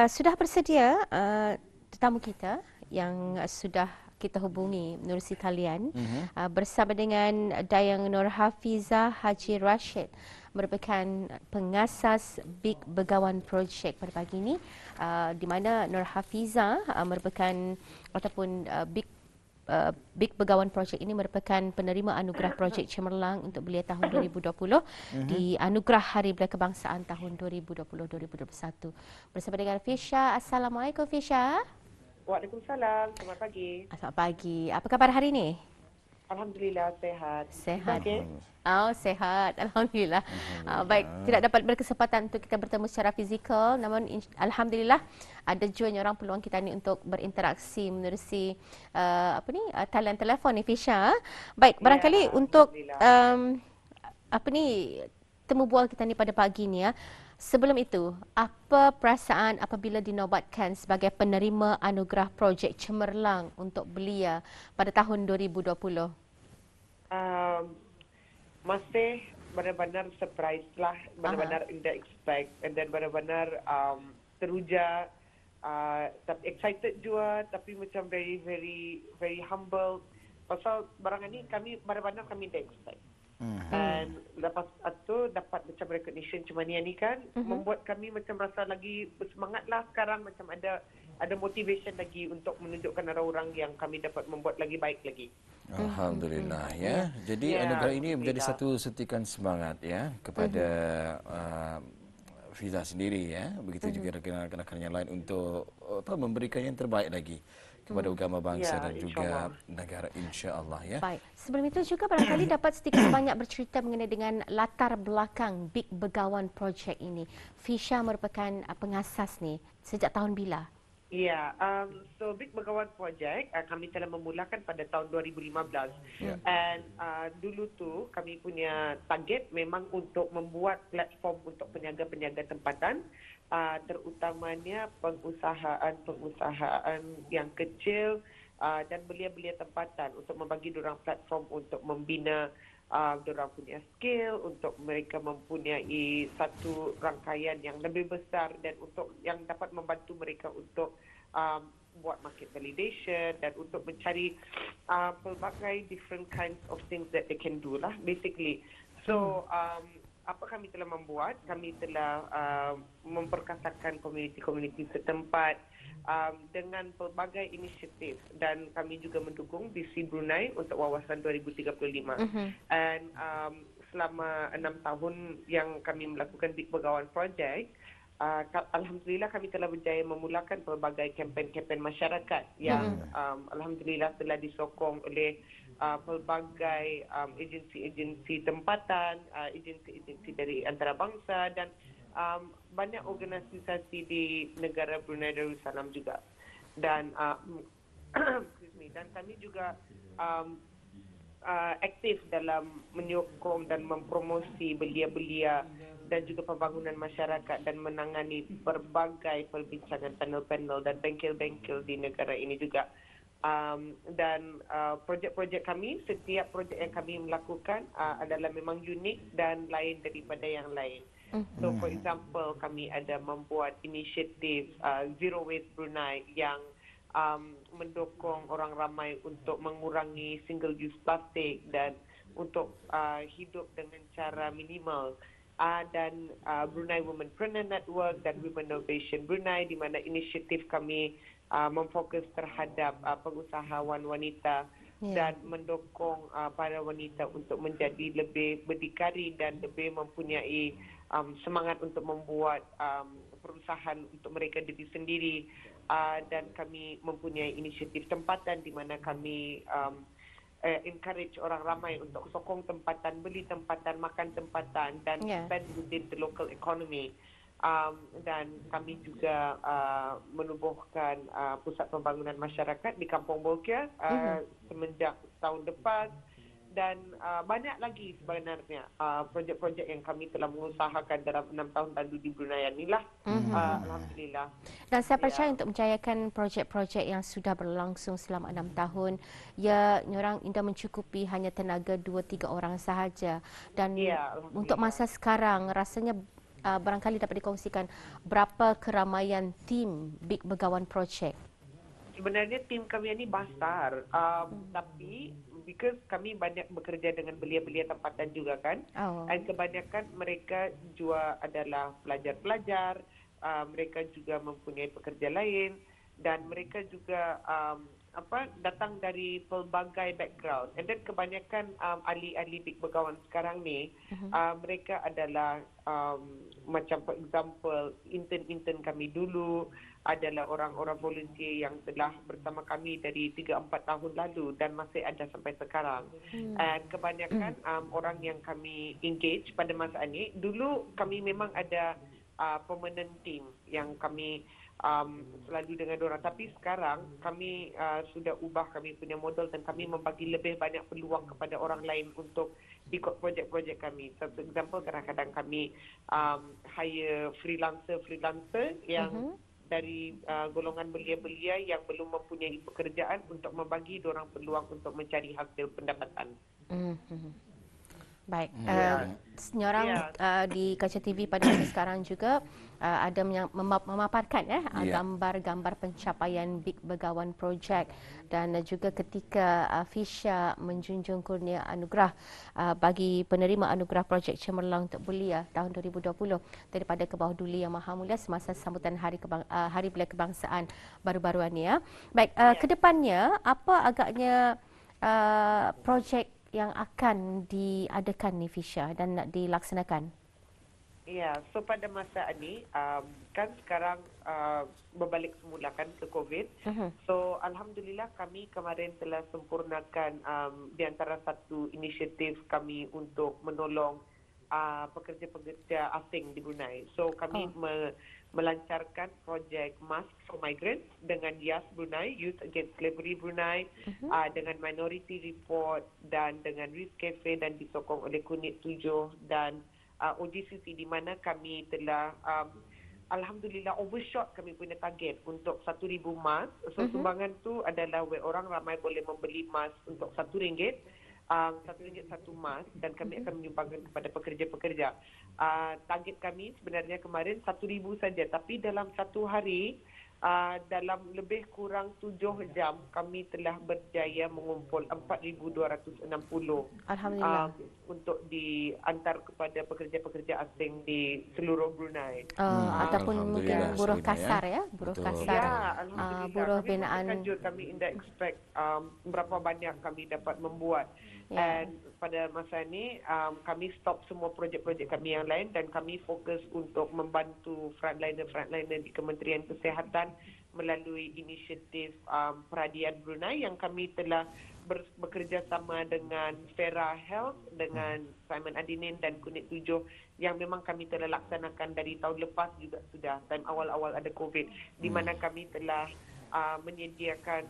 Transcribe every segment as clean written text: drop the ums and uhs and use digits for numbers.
Sudah bersedia tetamu kita yang sudah kita hubungi menerusi talian bersama dengan Dayang Nur Hafizah Haji Rashid, merupakan pengasas Big Begawan Project pada pagi ini, di mana Nur Hafizah merupakan ataupun Big Begawan Project ini merupakan penerima anugerah Projek Cemerlang untuk belia tahun 2020 di Anugerah Hari Belia Kebangsaan tahun 2020-2021. Bersama dengan Fisha. Assalamualaikum Fisha. Waalaikumsalam. Selamat pagi. Selamat pagi. Apa khabar hari ini? Alhamdulillah sehat. Sehat. Okay. Oh, sehat. Alhamdulillah. Baik, tidak dapat berkesempatan untuk kita bertemu secara fizikal, namun alhamdulillah ada juga orang peluang kita ni untuk berinteraksi menerusi talian telefon ni Fisha. Baik, barangkali untuk temu bual kita ni pada pagi ni ya. Sebelum itu, apa perasaan apabila dinobatkan sebagai penerima anugerah Projek Cemerlang untuk belia pada tahun 2020? Masih benar-benar surprise lah, benar-benar tidak expect, and then benar-benar teruja, tapi excited juga, tapi macam very humble. Pasal barang ni kami benar-benar kami tidak expect. Dan lepas itu dapat macam recognition macam ni kan, membuat kami macam rasa lagi bersemangat lah sekarang, macam ada motivation lagi untuk menunjukkan orang-orang yang kami dapat membuat lagi baik lagi. Alhamdulillah ya. Jadi anugerah ini menjadi satu suntikan semangat ya kepada Fiza sendiri ya. Begitu juga rakan-rakan yang lain untuk memberikan yang terbaik lagi kepada agama bangsa dan juga negara, insya-Allah ya. Baik. Sebelum itu juga barangkali dapat sedikit sebanyak bercerita mengenai dengan latar belakang Big Begawan Project ini. Fisha merupakan pengasas ni sejak tahun bila? Ya, so Big Begawan Project kami telah memulakan pada tahun 2015. And dulu tu kami punya target memang untuk membuat platform untuk peniaga-peniaga tempatan, terutamanya pengusahaan yang kecil dan belia-belia tempatan, untuk membagi diorang platform untuk membina diorang punya skill, untuk mereka mempunyai satu rangkaian yang lebih besar dan untuk yang dapat membantu mereka untuk buat market validation dan untuk mencari pelbagai different kinds of things that they can do lah basically. So apa kami telah membuat, kami telah memperkasakan komuniti-komuniti setempat dengan pelbagai inisiatif, dan kami juga mendukung Visi Brunei untuk wawasan 2035. And selama 6 tahun yang kami melakukan Big Begawan Project, alhamdulillah kami telah berjaya memulakan pelbagai kempen-kempen masyarakat yang alhamdulillah telah disokong oleh pelbagai agensi-agensi tempatan, agensi-agensi dari antarabangsa dan banyak organisasi di negara Brunei Darussalam juga. Dan dan kami juga aktif dalam menyokong dan mempromosi belia-belia dan juga pembangunan masyarakat dan menangani berbagai perbincangan panel-panel dan bengkel-bengkel di negara ini juga. Dan projek-projek kami, setiap projek yang kami melakukan adalah memang unik dan lain daripada yang lain. So for example, kami ada membuat inisiatif Zero Waste Brunei yang mendukung orang ramai untuk mengurangi single use plastik dan untuk hidup dengan cara minimal. Dan Brunei Womenpreneur Network dan Women Innovation Brunei, di mana inisiatif kami memfokus terhadap pengusahawan wanita dan mendukung para wanita untuk menjadi lebih berdikari dan lebih mempunyai semangat untuk membuat perusahaan untuk mereka diri sendiri. Dan kami mempunyai inisiatif tempatan di mana kami encourage orang ramai untuk sokong tempatan, beli tempatan, makan tempatan dan spend within the local economy. Dan kami juga menubuhkan pusat pembangunan masyarakat di Kampung Bolkiah semenjak tahun depan, dan banyak lagi sebenarnya projek-projek yang kami telah mengusahakan dalam 6 tahun lalu di Brunei ni lah. Alhamdulillah. Dan saya percaya untuk menjayakan projek-projek yang sudah berlangsung selama 6 tahun, ya, orang indah mencukupi hanya tenaga 2-3 orang sahaja. Dan untuk masa sekarang rasanya barangkali dapat dikongsikan berapa keramaian tim Big Begawan Project? Sebenarnya tim kami ini besar, tapi because kami banyak bekerja dengan belia-belia tempatan juga kan, dan kebanyakan mereka juga adalah pelajar-pelajar, mereka juga mempunyai pekerja lain dan mereka juga datang dari pelbagai background. And then kebanyakan ahli-ahli Big Begawan sekarang ni, mereka adalah macam for example intern-intern kami dulu adalah orang-orang volunteer yang telah bersama kami dari 3-4 tahun lalu dan masih ada sampai sekarang. And kebanyakan orang yang kami engage pada masa ini, dulu kami memang ada permanent team yang kami selalu dengan orang, tapi sekarang kami sudah ubah kami punya model dan kami membagi lebih banyak peluang kepada orang lain untuk ikut projek-projek kami. For example, kadang-kadang kami hire freelancer yang dari golongan belia-belia yang belum mempunyai pekerjaan untuk membagi diorang peluang untuk mencari hasil pendapatan. Baik, senyorang di Kaca TV pada masa sekarang juga ada memaparkan gambar-gambar pencapaian Big Begawan Project dan juga ketika Fisha menjunjung kurnia anugerah bagi penerima anugerah projek cemerlang untuk belia tahun 2020 daripada Kebawah Duli Yang Maha Mulia semasa sambutan Hari Belia Kebangsaan baru-baruan ni ya. Baik, kedepannya apa agaknya projek yang akan diadakan ni Fisha dan nak dilaksanakan? Ya, so pada masa ini kan sekarang berbalik semula kan ke COVID. So alhamdulillah kami kemarin telah sempurnakan di antara satu inisiatif kami untuk menolong pekerja-pekerja asing di Brunei. So kami melancarkan projek Mask for Migrants dengan YAS Brunei, Youth Against Slavery Brunei, dengan Minority Report dan dengan Risk Cafe dan disokong oleh Kunit 7 dan OGCC di mana kami telah alhamdulillah overshot kami punya target untuk 1,000 mask. So sumbangan tu adalah orang ramai boleh membeli mask untuk RM1. RM1 satu mas dan kami akan menyumbangkan kepada pekerja-pekerja. Target kami sebenarnya kemarin 1,000 saja, tapi dalam satu hari dalam lebih kurang 7 jam kami telah berjaya mengumpul 4,260 Alhamdulillah untuk diantar kepada pekerja-pekerja asing di seluruh Brunei. Ataupun mungkin buruh kasar ya, buruh kasar. Ya, alhamdulillah. Buruh binaan. Kami tidak expect berapa banyak kami dapat membuat. Dan pada masa ini kami stop semua projek-projek kami yang lain dan kami fokus untuk membantu frontliner di Kementerian Kesihatan melalui inisiatif Peradian Brunei yang kami telah bekerjasama dengan Fera Health, dengan Simon Adinin dan Kunit 7 yang memang kami telah laksanakan dari tahun lepas juga sudah, time awal-awal ada COVID, di mana kami telah menyediakan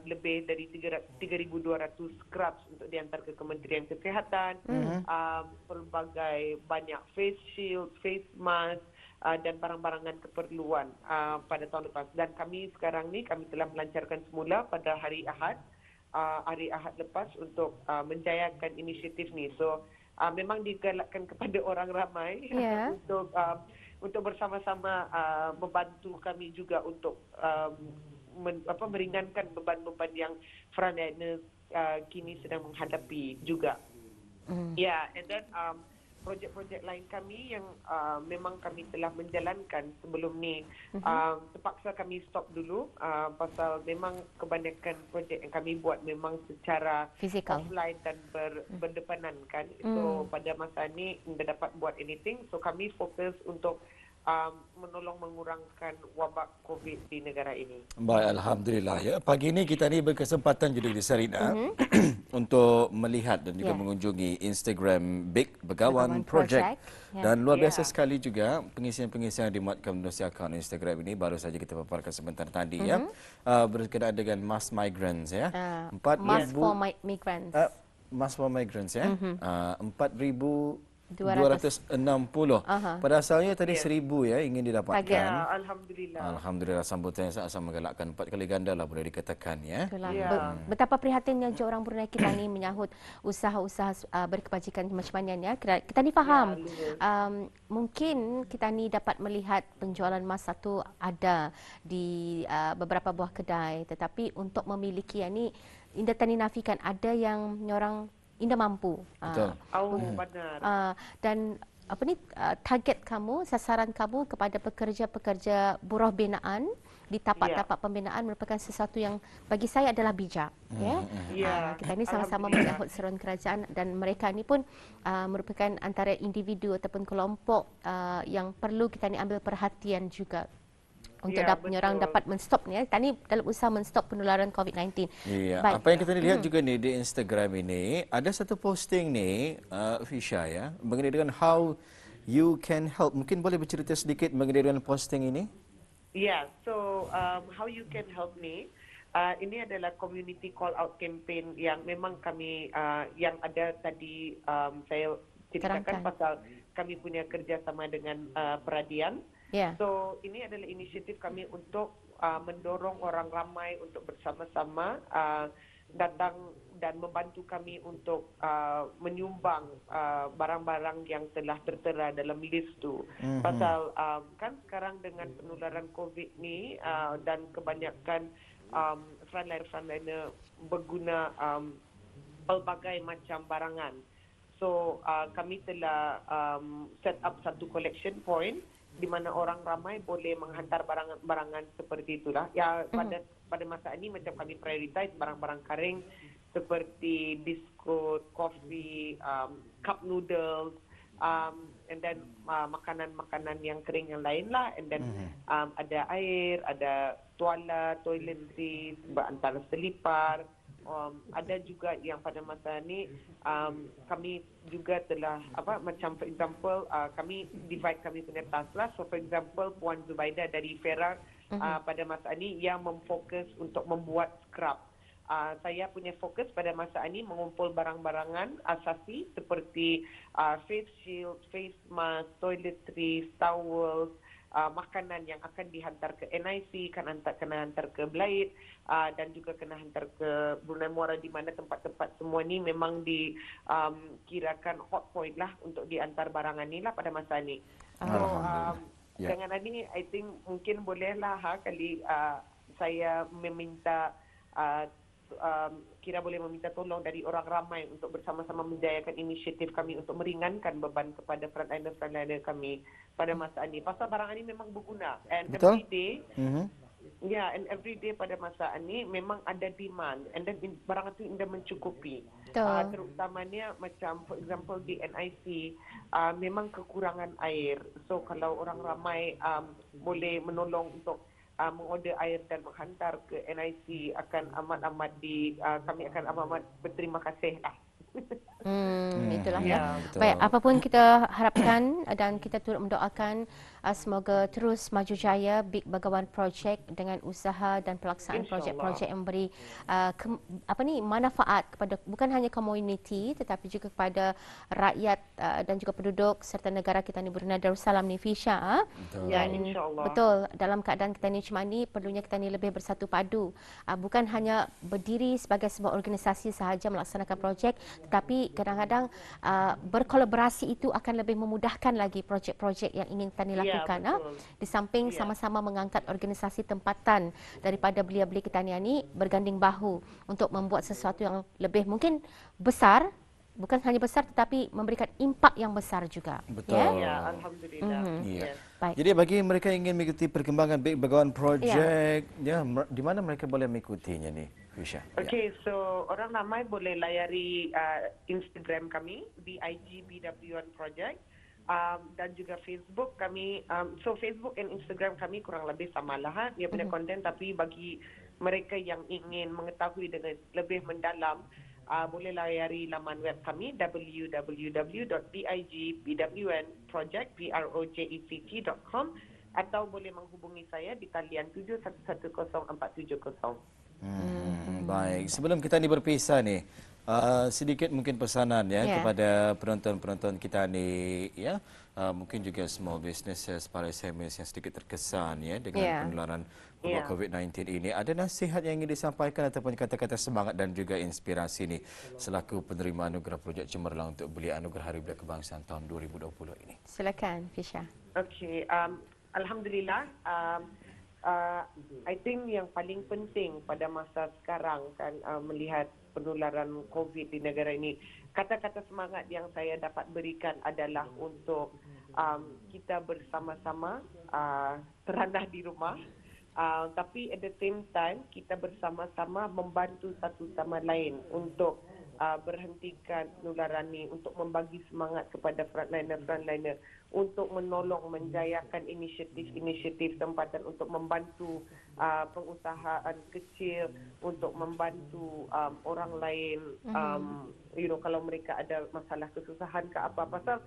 lebih dari 3,200 scrubs untuk diantar ke Kementerian Kesihatan, pelbagai banyak face shield, face mask dan barang-barangan keperluan pada tahun lepas. Dan kami sekarang ni kami telah melancarkan semula pada hari Ahad lepas untuk menjayakan inisiatif ni. So memang digalakkan kepada orang ramai untuk bersama-sama membantu kami juga untuk meringankan beban-beban yang frontliners kini sedang menghadapi juga. And then projek-projek lain kami yang memang kami telah menjalankan sebelum ni terpaksa kami stop dulu pasal memang kebanyakan projek yang kami buat memang secara physical, offline dan berdepanan kan. So pada masa ni tidak dapat buat anything, so kami fokus untuk menolong mengurangkan wabak COVID di negara ini. Baik, alhamdulillah ya. Pagi ini kita ni berkesempatan juga di Sarina untuk melihat dan juga mengunjungi Instagram Big Begawan Project. Dan luar biasa sekali juga pengisian-pengisian yang dimuatkan menerusi akaun Instagram ini. Baru saja kita paparkan sebentar tadi ya. Berkenaan dengan mass migrants ya. Mass for migrants. Mass for migrants ya. 4,000 260. Pada asalnya tadi 1,000 ya ingin didapatkan. Ya, Alhamdulillah. Alhamdulillah, sambutan yang sangat menggalakkan, 4 kali ganda lah boleh dikatakan ya. Itulah. Betapa prihatinnya je orang Brunei kita ni menyahut usaha-usaha berkebajikan macam mana ya. Kita ni faham. Mungkin kita ni dapat melihat penjualan emas satu ada di beberapa buah kedai, tetapi untuk memiliki yang ni Indah tani nafikan ada yang orang Indah mampu. Betul. Benar. Dan target kamu, sasaran kamu kepada pekerja-pekerja buruh binaan di tapak-tapak pembinaan merupakan sesuatu yang bagi saya adalah bijak. Kita ini sama-sama menyahut seruan kerajaan dan mereka ini pun merupakan antara individu ataupun kelompok yang perlu kita ni ambil perhatian juga. Untuk orang dapat menstop ni. Tadi dalam usaha menstop penularan COVID-19. Ya. Apa yang kita lihat juga ni di Instagram ini, ada satu posting ni, Fisha ya, mengenai dengan how you can help. Mungkin boleh bercerita sedikit mengenai dengan posting ini? Ya, so how you can help me. Ini adalah community call out campaign yang memang kami yang ada tadi saya ceritakan pasal kami punya kerjasama dengan Peradian. So ini adalah inisiatif kami untuk mendorong orang ramai untuk bersama-sama datang dan membantu kami untuk menyumbang barang-barang yang telah tertera dalam list tu. Pasal kan sekarang dengan penularan COVID ni dan kebanyakan frontliner berguna pelbagai macam barangan. So kami telah set up satu collection point di mana orang ramai boleh menghantar barangan seperti itulah. Ya, pada masa ini macam kami prioritize barang-barang kering seperti biskut, kopi, cup noodles, and then makanan-makanan yang kering yang lain lah. And then ada air, ada toiletries, antara selipar. Ada juga yang pada masa ni kami juga telah macam for example kami divide kami punya task lah. So for example Puan Zubaida dari Fera pada masa ni yang memfokus untuk membuat scrub. Saya punya fokus pada masa ini mengumpul barang-barangan asasi seperti face shield, face mask, toiletries, towels, makanan yang akan dihantar ke NIC, kena hantar ke Belaid dan juga kena hantar ke Brunei Muara, di mana tempat-tempat semua ni memang dikirakan hot point lah untuk diantar barangan ni lah pada masa ni. So dengan ini I think mungkin bolehlah kali saya meminta kira boleh meminta tolong dari orang ramai untuk bersama-sama menjayakan inisiatif kami untuk meringankan beban kepada frontliner kami pada masa ini. Pasal barang ini memang berguna and every day, and every day pada masa ini memang ada demand and then barang itu tidak mencukupi. Terutamanya macam for example di NIC memang kekurangan air. So kalau orang ramai boleh menolong untuk mengorder air dan menghantar ke NIC akan amat-amat kami akan amat berterima kasih lah. Itulah ya. Baik, apapun kita harapkan dan kita turut mendoakan semoga terus maju jaya Big Begawan Project dengan usaha dan pelaksanaan projek-projek yang memberi manfaat kepada bukan hanya komuniti tetapi juga kepada rakyat dan juga penduduk serta negara kita ni Brunei Darussalam ni, Fisha. Ya, insya-Allah. Betul, dalam keadaan kita ni macam ni perlunya kita ni lebih bersatu padu. Bukan hanya berdiri sebagai sebuah organisasi sahaja melaksanakan projek, tetapi kadang-kadang berkolaborasi itu akan lebih memudahkan lagi projek-projek yang ingin kita ni lakukan. Di samping sama-sama mengangkat organisasi tempatan daripada belia-belia kita ni berganding bahu untuk membuat sesuatu yang lebih mungkin besar, bukan hanya besar tetapi memberikan impak yang besar juga. Betul. Ya, alhamdulillah. Baik. Jadi bagi mereka yang ingin mengikuti perkembangan Big Begawan Project, di mana mereka boleh mengikutinya ni, Fisha? Okay, so orang ramai boleh layari Instagram kami BIGBW1 Project dan juga Facebook kami. So Facebook dan Instagram kami kurang lebih samalah dia punya konten, tapi bagi mereka yang ingin mengetahui dengan lebih mendalam boleh layari laman web kami www.bigbwnproject.com atau boleh menghubungi saya di talian 7110 470. Baik, sebelum kita ni berpisah ni, Sedikit mungkin pesanan ya Ya. kepada penonton-penonton kita ni ya. Mungkin juga small businesses, para SMEs yang sedikit terkesan ya dengan Ya. penularan wabak COVID-19 ini. Ada nasihat yang ingin disampaikan ataupun kata-kata semangat dan juga inspirasi ni selaku penerima anugerah projek Cemerlang untuk Belia Anugerah Hari Belia Kebangsaan tahun 2020 ini. Silakan Fisha. Okey, alhamdulillah. I think yang paling penting pada masa sekarang kan melihat penularan COVID di negara ini, kata-kata semangat yang saya dapat berikan adalah untuk kita bersama-sama terandah di rumah, tapi at the same time kita bersama-sama membantu satu sama lain untuk berhentikan penularan ini, untuk membagi semangat kepada frontliner, untuk menolong menjayakan inisiatif-inisiatif tempatan untuk membantu pengusahaan kecil, untuk membantu orang lain, kalau mereka ada masalah kesusahan ke apa. Pasal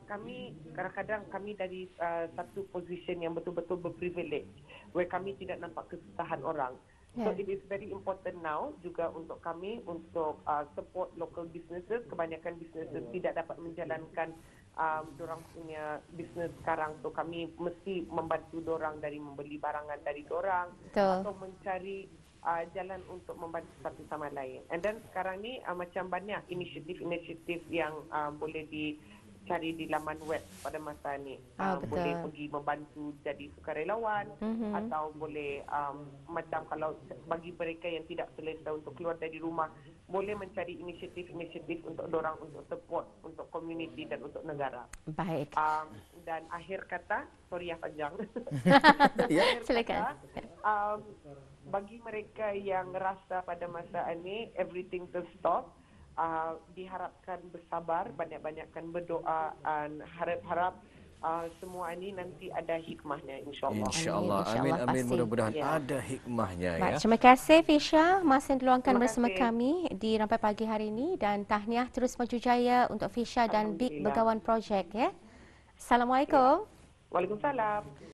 kami kadang-kadang kami dari satu position yang betul-betul berprivilege, where kami tidak nampak kesusahan orang. So it is very important now juga untuk kami untuk support local businesses. Kebanyakan businesses tidak dapat menjalankan dorang punya bisnes sekarang, so kami mesti membantu dorang dari membeli barangan dari dorang atau mencari jalan untuk membantu satu sama lain. And then sekarang ni macam banyak inisiatif-inisiatif yang boleh dicari di laman web pada masa ni. Boleh pergi membantu jadi sukarelawan, atau boleh macam kalau bagi mereka yang tidak selesa untuk keluar dari rumah, boleh mencari inisiatif-inisiatif untuk dorang untuk support untuk community dan untuk negara. Baik. Dan akhir kata, sorry panjang. Silakan. Bagi mereka yang rasa pada masa ini everything to stop, diharapkan bersabar, banyak-banyakkan berdoa, dan harap-harap semua ini nanti ada hikmahnya, insyaAllah. InsyaAllah. Amin, amin. Mudah-mudahan ada hikmahnya. Baik, terima kasih Fisha masih diluangkan bersama kami di Rampai Pagi hari ini, dan tahniah terus maju jaya untuk Fisha dan Big Begawan Project ya. Assalamualaikum. Waalaikumsalam.